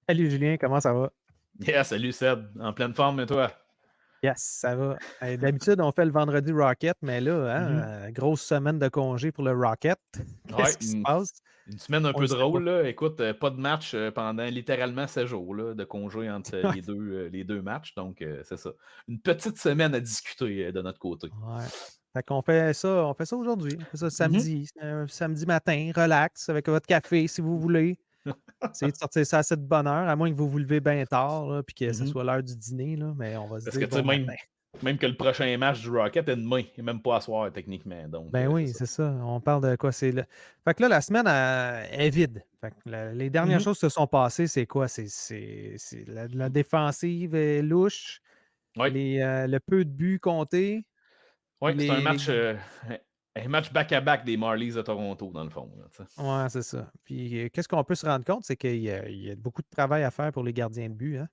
Salut Julien, comment ça va? Yeah, salut Seb, en pleine forme, et toi? Yes, ça va. D'habitude, on fait le vendredi Rocket, mais là, Mhm. grosse semaine de congé pour le Rocket. Ouais, Qu'est-ce qui se passe? une semaine un On le peu sait pas. drôle, là. Écoute, pas de match pendant littéralement 7 jours là, de congé entre les deux matchs. Donc, c'est ça. Une petite semaine à discuter de notre côté. Ouais. Fait qu'on fait ça aujourd'hui. On fait ça Mhm. samedi, samedi matin, relax, avec votre café si vous voulez. Essayez de sortir ça à cette bonne heure, à moins que vous vous levez bien tard, là, puis que ce Mhm. soit l'heure du dîner, là, mais on va se Parce que, dire tu sais, bon matin. même que le prochain match du Rocket est demain, et même pas à soir, techniquement. Donc, Ben c'est oui, ça. c'est ça. On parle de quoi? Fait que là, la semaine est vide. Fait que les dernières Mhm. choses qui se sont passées, c'est quoi? C'est la défensive est louche, Oui, le peu de buts comptés, ouais, c'est les... un match back-à-back des Marlies de Toronto, dans le fond, là, tu sais. Ouais, c'est ça. Puis qu'est-ce qu'on peut se rendre compte, c'est qu'il y a beaucoup de travail à faire pour les gardiens de but, hein?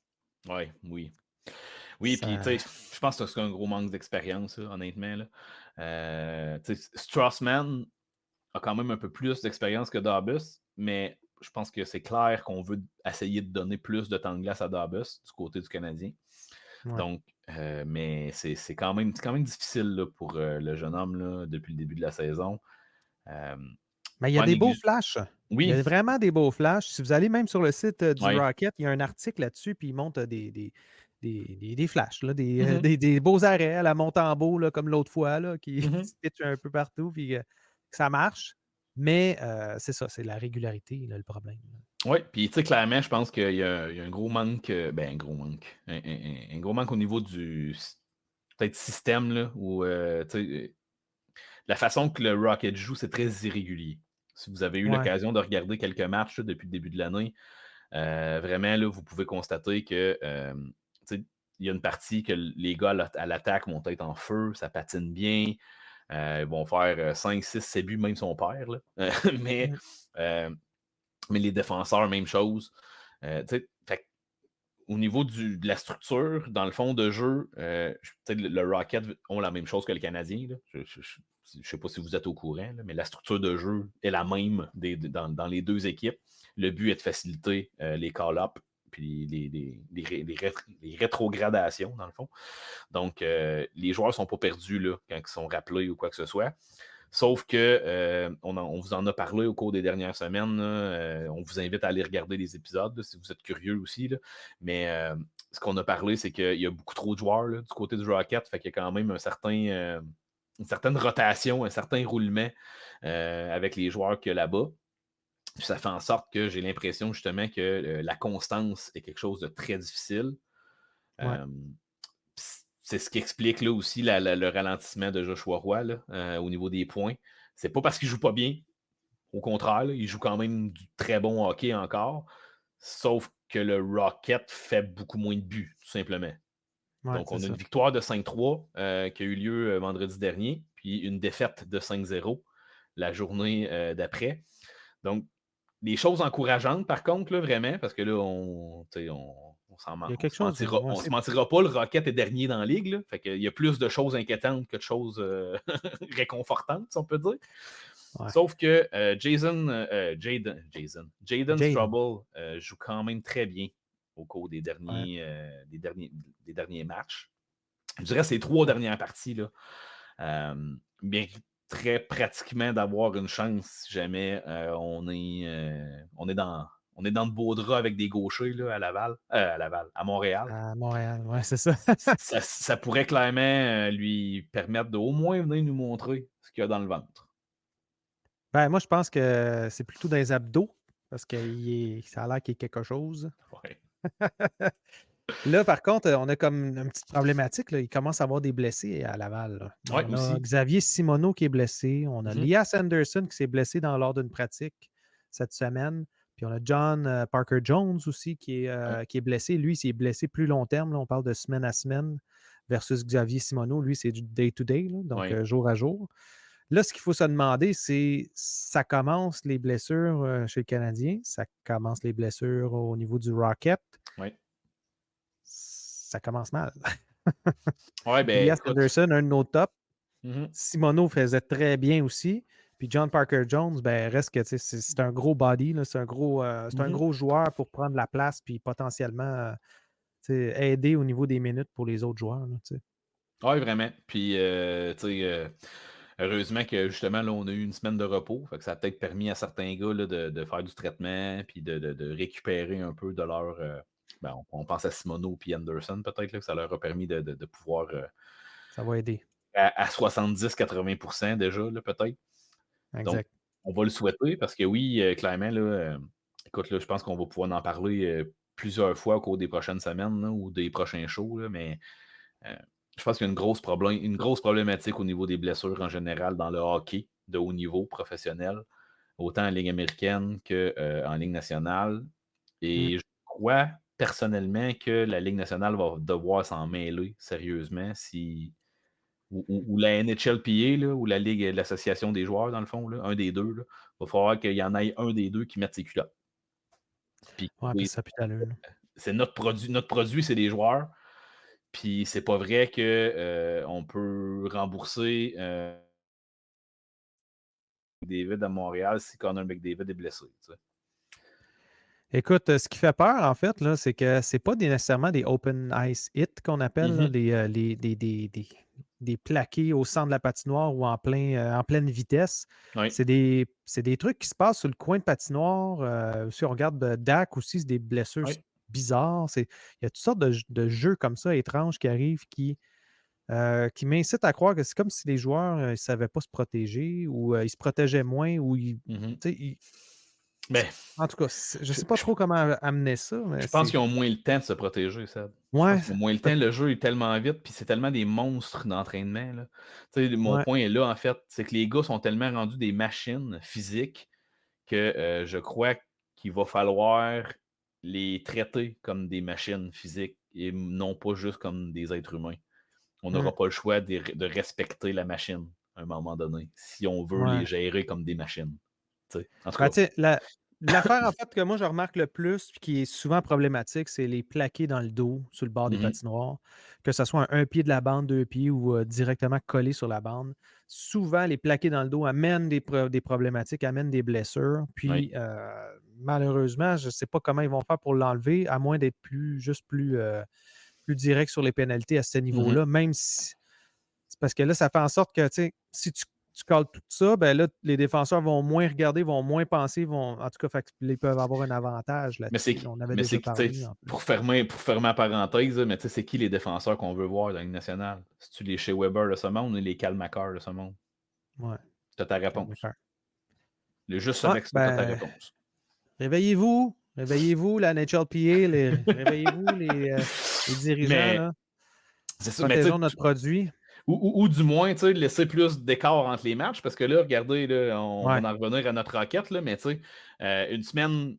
Ouais, oui. Oui, puis tu Ça... sais, je pense que c'est un gros manque d'expérience, là, honnêtement. Là. Tu sais, Straussman a quand même un peu plus d'expérience que Dabus, mais je pense que c'est clair qu'on veut essayer de donner plus de temps de glace à Dabus du côté du Canadien. Ouais. Donc, mais c'est quand même difficile là, pour le jeune homme là, depuis le début de la saison. Euh, Mais il y a pas des beaux négliger. flashs. Il y Oui, a vraiment des beaux flashs. Si vous allez même sur le site du oui. Rocket, il y a un article là-dessus, puis il montre des flashs, là, Mhm, des beaux arrêts à la Montembeau, là, comme l'autre fois, là, qui mhm. se pitchent un peu partout, puis que ça marche. Mais c'est ça, c'est la régularité, là, le problème, là. Oui, puis tu sais, clairement, je pense qu'il y a un gros manque, ben un gros manque, un gros manque au niveau du peut-être système, là, où tu sais, la façon que le Rocket joue, c'est très irrégulier. Si vous avez eu Ouais, l'occasion de regarder quelques matchs là, depuis le début de l'année, vraiment, là, vous pouvez constater que tu sais, il y a une partie que les gars à l'attaque vont être en feu, ça patine bien, ils vont faire 5, 6, 7 buts, même son père. Là. mais, mmh, euh, mais les défenseurs, même chose. Tu sais, fait au niveau de la structure, dans le fond de jeu, peut-être le Rocket ont la même chose que le Canadien. Là. Je ne sais pas si vous êtes au courant, là, mais la structure de jeu est la même dans les deux équipes. Le but est de faciliter les call-ups puis les rétrogradations, dans le fond. Donc, les joueurs ne sont pas perdus là, quand ils sont rappelés ou quoi que ce soit. Sauf que on vous en a parlé au cours des dernières semaines. Là, on vous invite à aller regarder les épisodes là, si vous êtes curieux aussi. Là. Mais ce qu'on a parlé, c'est qu'il y a beaucoup trop de joueurs là, du côté du Rocket. Fait qu'il y a quand même une certaine rotation, un certain roulement avec les joueurs qu'il y a là-bas. Puis ça fait en sorte que j'ai l'impression justement que la constance est quelque chose de très difficile. ouais. Euh, c'est ce qui explique là aussi le ralentissement de Joshua Roy là, au niveau des points. C'est pas parce qu'il joue pas bien. Au contraire, là, il joue quand même du très bon hockey encore. Sauf que le Rocket fait beaucoup moins de buts, tout simplement. Ouais, Donc, c'est on a une ça. victoire de 5-3 qui a eu lieu vendredi dernier, puis une défaite de 5-0 la journée d'après. Donc, des choses encourageantes, par contre, là, vraiment, parce que là, Il y a quelque chose, ouais, on se mentira pas, le Rocket est dernier dans la ligue. Là, fait qu'il y a plus de choses inquiétantes que de choses réconfortantes, si on peut dire. ouais. Sauf que Jaden Jaden, Struble joue quand même très bien au cours ouais, des derniers matchs. Je dirais ces 3 ouais. dernières parties, là, mériterait pratiquement d'avoir une chance si jamais on est dans de beaux draps avec des gauchers là, à Laval, à Montréal. À Montréal, ouais, c'est ça. Ça pourrait clairement lui permettre de au moins venir nous montrer ce qu'il y a dans le ventre. Ben, moi, je pense que c'est plutôt dans les abdos, parce que ça a l'air qu'il y a quelque chose. Ouais. Là, par contre, on a comme une petite problématique, là. Il commence à avoir des blessés à Laval, là. Ouais, On a aussi. Xavier Simoneau qui est blessé. On a Mhm. Lias Anderson qui s'est blessé lors d'une pratique cette semaine. Puis on a John Parker Jones aussi Ouais. qui est blessé. Lui, il s'est blessé plus long terme, là. On parle de semaine à semaine versus Xavier Simoneau. Lui, c'est du day-to-day, là, donc Ouais. jour à jour. Là, ce qu'il faut se demander, c'est ça commence les blessures chez le Canadien, ça commence les blessures au niveau du Rocket. Ouais. Ça commence mal. Ouais, ben Elias écoute. Anderson, un de nos tops. Mhm. Simoneau faisait très bien aussi. Puis John Parker Jones, ben, reste que c'est un gros body, là, c'est un Mhm. gros joueur pour prendre la place puis potentiellement aider au niveau des minutes pour les autres joueurs. Là, Oui, vraiment. Puis, tu sais, heureusement que justement, là, on a eu une semaine de repos. Fait que ça a peut-être permis à certains gars là, de faire du traitement puis de récupérer un peu de leur. Ben, on pense à Simoneau puis Anderson, peut-être, là, que ça leur a permis de pouvoir ça va aider. à 70-80% déjà, là, peut-être. Donc, Exact. on va le souhaiter parce que oui, clairement, là, écoute, là, je pense qu'on va pouvoir en parler plusieurs fois au cours des prochaines semaines là, ou des prochains shows, là, mais euh, je pense qu'il y a une grosse problématique au niveau des blessures en général dans le hockey de haut niveau professionnel, autant en Ligue américaine qu'en Ligue nationale. Mm. Et je crois personnellement que la Ligue nationale va devoir s'en mêler sérieusement si ou la NHLPA, là, ou la Ligue, l'Association des joueurs, dans le fond, là, un des deux, il va falloir qu'il y en ait un des deux qui mette ses culottes. Puis, Ouais, parce oui, que ça pue d'allure, là. c'est notre produit. Notre produit, c'est des joueurs. Puis, c'est pas vrai qu'on peut rembourser David à Montréal si Connor McDavid est blessé. Tu sais. Écoute, ce qui fait peur, en fait, là, c'est que c'est pas nécessairement des open ice hits qu'on appelle, là, Mhm. des plaqués au centre de la patinoire ou en pleine vitesse. Oui. C'est des trucs qui se passent sur le coin de patinoire. Si on regarde Dak aussi, c'est des blessures Oui. bizarres. Il y a toutes sortes de jeux comme ça, étranges, qui arrivent qui m'incitent à croire que c'est comme si les joueurs ne savaient pas se protéger ou ils se protégeaient moins ou Mhm. tu sais, ils Ben, en tout cas, je ne je, sais pas je- trop comment amener ça, mais je pense c'est. qu'ils ont moins le temps de se protéger, ça. Je pense Ouais, qu'ils ont moins le temps. Le jeu est tellement vite, puis c'est tellement des monstres d'entraînement, là. Tu sais, mon ouais. point est là, en fait, c'est que les gars sont tellement rendus des machines physiques que je crois qu'il va falloir les traiter comme des machines physiques et non pas juste comme des êtres humains. On Mmh, n'aura pas le choix de respecter la machine à un moment donné, si on veut les ouais. gérer comme des machines. Tu sais. En tout Ben, cas, tu sais, l'affaire, en fait, que moi, je remarque le plus, puis qui est souvent problématique, c'est les plaqués dans le dos, sur le bord des mhm, patinoires, que ce soit un pied de la bande, 2 pieds ou directement collé sur la bande. Souvent, les plaqués dans le dos amènent des problématiques, amènent des blessures. oui, Puis, malheureusement, je ne sais pas comment ils vont faire pour l'enlever, à moins d'être plus direct sur les pénalités à ce mhm. niveau-là, même si. C'est parce que là, ça fait en sorte que, tu sais, si tu cales tout ça, ben là, les défenseurs vont moins regarder, vont moins penser, en tout cas, fait que là, ils peuvent avoir un avantage Mais c'est là-dessus. Là, on avait mais déjà c'est qui, tu parlé sais, en plus. pour fermer ma parenthèse, là, mais tu sais, c'est qui les défenseurs qu'on veut voir dans la Ligue nationale? C'est-tu les Shea Weber de ce monde ou les Cal McCarr de ce monde? Ouais, Tu as ta réponse. calme-cœur. Juste Ouais, avec ça, tu as ta ben, réponse. réveillez-vous, la NHLPA, réveillez-vous, les dirigeants, Mais là. c'est ça, mais tu Protégeons sais, notre produit. ou du moins, tu sais, laisser plus d'écart entre les matchs, parce que là, regardez, là, on Ouais, va en revenir à notre raquette, là, mais tu sais, une semaine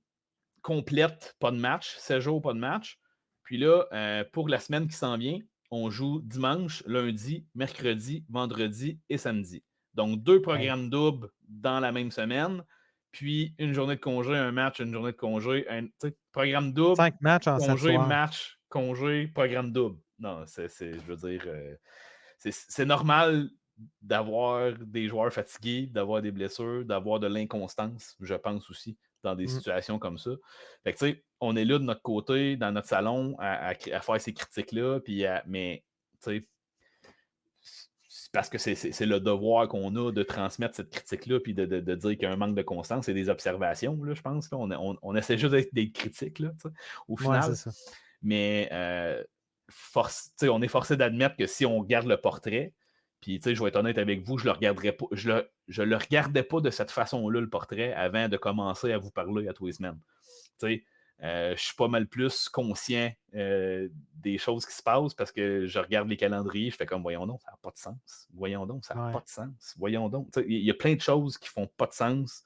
complète, pas de match, 7 jours, pas de match. Puis là, pour la semaine qui s'en vient, on joue dimanche, lundi, mercredi, vendredi et samedi. Donc, deux hey, programmes doubles dans la même semaine, puis une journée de congé, un match, une journée de congé, tu sais, programme double, 5 matchs en 7 congé, soirs. match, congé, programme double. Non, je veux dire, c'est normal d'avoir des joueurs fatigués, d'avoir des blessures, d'avoir de l'inconstance, je pense aussi, dans des Mm. situations comme ça. Fait que, tu sais, on est là de notre côté, dans notre salon, à faire ces critiques-là, mais, tu sais, c'est parce que c'est le devoir qu'on a de transmettre cette critique-là, puis de dire qu'il y a un manque de constance et des observations, là, je pense. Là. On essaie juste d'être critique, là, tu sais, au Ouais, c'est final. ça. Mais on est forcé d'admettre que si on regarde le portrait, puis je vais être honnête avec vous, je le regarderais pas, je le regardais pas de cette façon-là, le portrait, avant de commencer à vous parler à tous les semaines. Je suis pas mal plus conscient des choses qui se passent parce que je regarde les calendriers, je fais comme voyons donc, ça n'a pas de sens. Voyons donc, ça n'a pas Ouais. de sens. Voyons donc. Il y a plein de choses qui font pas de sens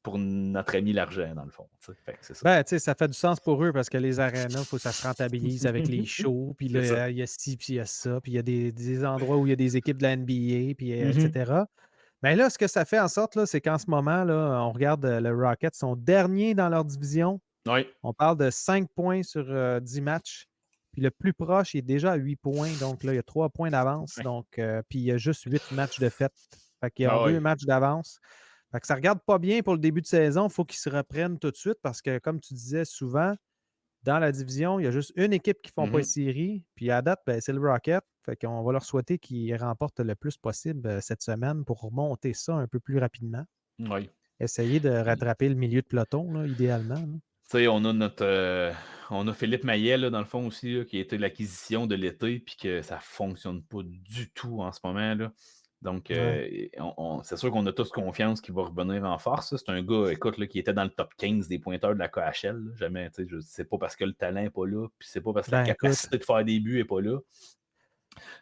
pour notre ami l'argent, dans le fond. Fait que c'est ça. Ben, tu sais, ça fait du sens pour eux parce que les arénas, il faut que ça se rentabilise avec les shows, puis C'est ça. là, il y a ci, puis il y a ça, puis il y a des endroits où il y a des équipes de la NBA, puis et Mhm. cetera. Mais là, ce que ça fait en sorte, là, c'est qu'en ce moment, là, on regarde le Rocket, sont derniers dans leur division. Oui. On parle de 5 points sur 10 matchs. Puis le plus proche il est déjà à 8 points. Donc là, il y a 3 points d'avance. Ouais. Donc, puis il y a juste 8 matchs de fête. Fait qu'ils ont Ah 2 oui. matchs d'avance. Fait que ça regarde pas bien pour le début de saison. Il faut qu'ils se reprennent tout de suite parce que, comme tu disais souvent, dans la division, il y a juste une équipe qui ne font pas les Mhm. séries. Puis à date, ben, c'est le Rocket. Fait qu'on va leur souhaiter qu'ils remportent le plus possible cette semaine pour remonter ça un peu plus rapidement. Oui. Essayer de Puis, rattraper le milieu de peloton, là, idéalement, là. tu sais, on a Philippe Maillet, là, dans le fond aussi, là, qui a été l'acquisition de l'été, puis que ça fonctionne pas du tout en ce moment, là. Donc, Ouais. c'est sûr qu'on a tous confiance qu'il va revenir en force, là. C'est un gars, écoute, là, qui était dans le top 15 des pointeurs de la KHL, là. Jamais, tu sais, c'est pas parce que le talent n'est pas là, puis c'est pas parce que la Ben écoute, capacité de faire des buts n'est pas là. moi,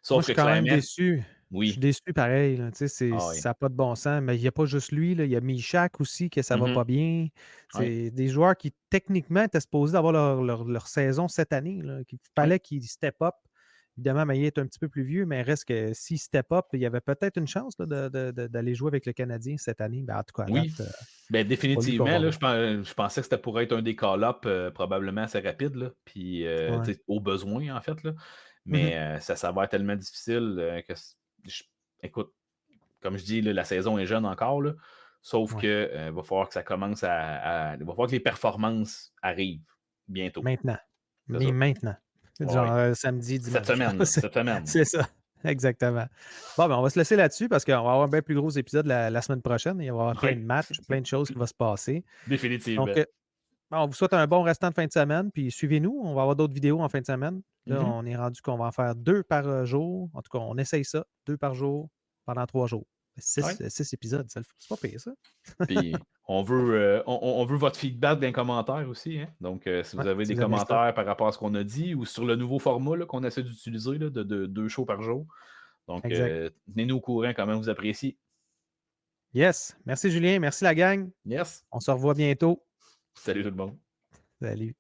Sauf je que suis quand même clairement, déçu. Je suis oui. déçu pareil, là. Tu sais, Ah oui. ça a pas de bon sens, mais il y a pas juste lui, là. Il y a Michak aussi que ça va Mhm. pas bien. Oui. C'est des joueurs qui, techniquement, étaient supposés avoir leur saison cette année, là, qu'il Oui. fallait qu'ils step up. Évidemment, Maillet est un petit peu plus vieux, mais reste que s'il step up, il y avait peut-être une chance là, d'aller jouer avec le Canadien cette année. Ben, en tout cas, à date, Oui. Ben, c'est pas lui qu'on définitivement, va là, voir. je pensais que c'était pour être un des call-ups probablement assez rapide, là, puis Ouais. tu sais, au besoin, en fait. Là. Mhm. Mais ça s'avère tellement difficile je- écoute, comme je dis, là, la saison est jeune encore, là, sauf Ouais. que va falloir que ça commence il va falloir que les performances arrivent bientôt. Maintenant. C'est Mais ça. maintenant. Ouais, Genre ouais. samedi, Cette dimanche, là. semaine, là, cette semaine. C'est ça. Exactement. Bon, ben, on va se laisser là-dessus parce qu'on va avoir un bien plus gros épisode la semaine prochaine. Il va y avoir plein Oui, de matchs, plein de choses qui vont se passer. Donc, définitivement. bon, on vous souhaite un bon restant de fin de semaine. Puis suivez-nous. On va avoir d'autres vidéos en fin de semaine. Là, Mhm. on est rendu qu'on va en faire 2 par jour. En tout cas, on essaye ça. 2 par jour pendant 3 jours. Ouais. 6 épisodes. C'est pas pire, ça. Puis on veut votre feedback dans les commentaires aussi. Hein? Donc, si Ouais, vous avez si des vous aimez ça. commentaires par rapport à ce qu'on a dit ou sur le nouveau format là, qu'on essaie d'utiliser là, de 2 shows par jour. Donc, Exact. tenez-nous au courant comment vous appréciez. Yes. Merci, Julien. Merci, la gang. Yes. On se revoit bientôt. Salut tout le monde. Salut.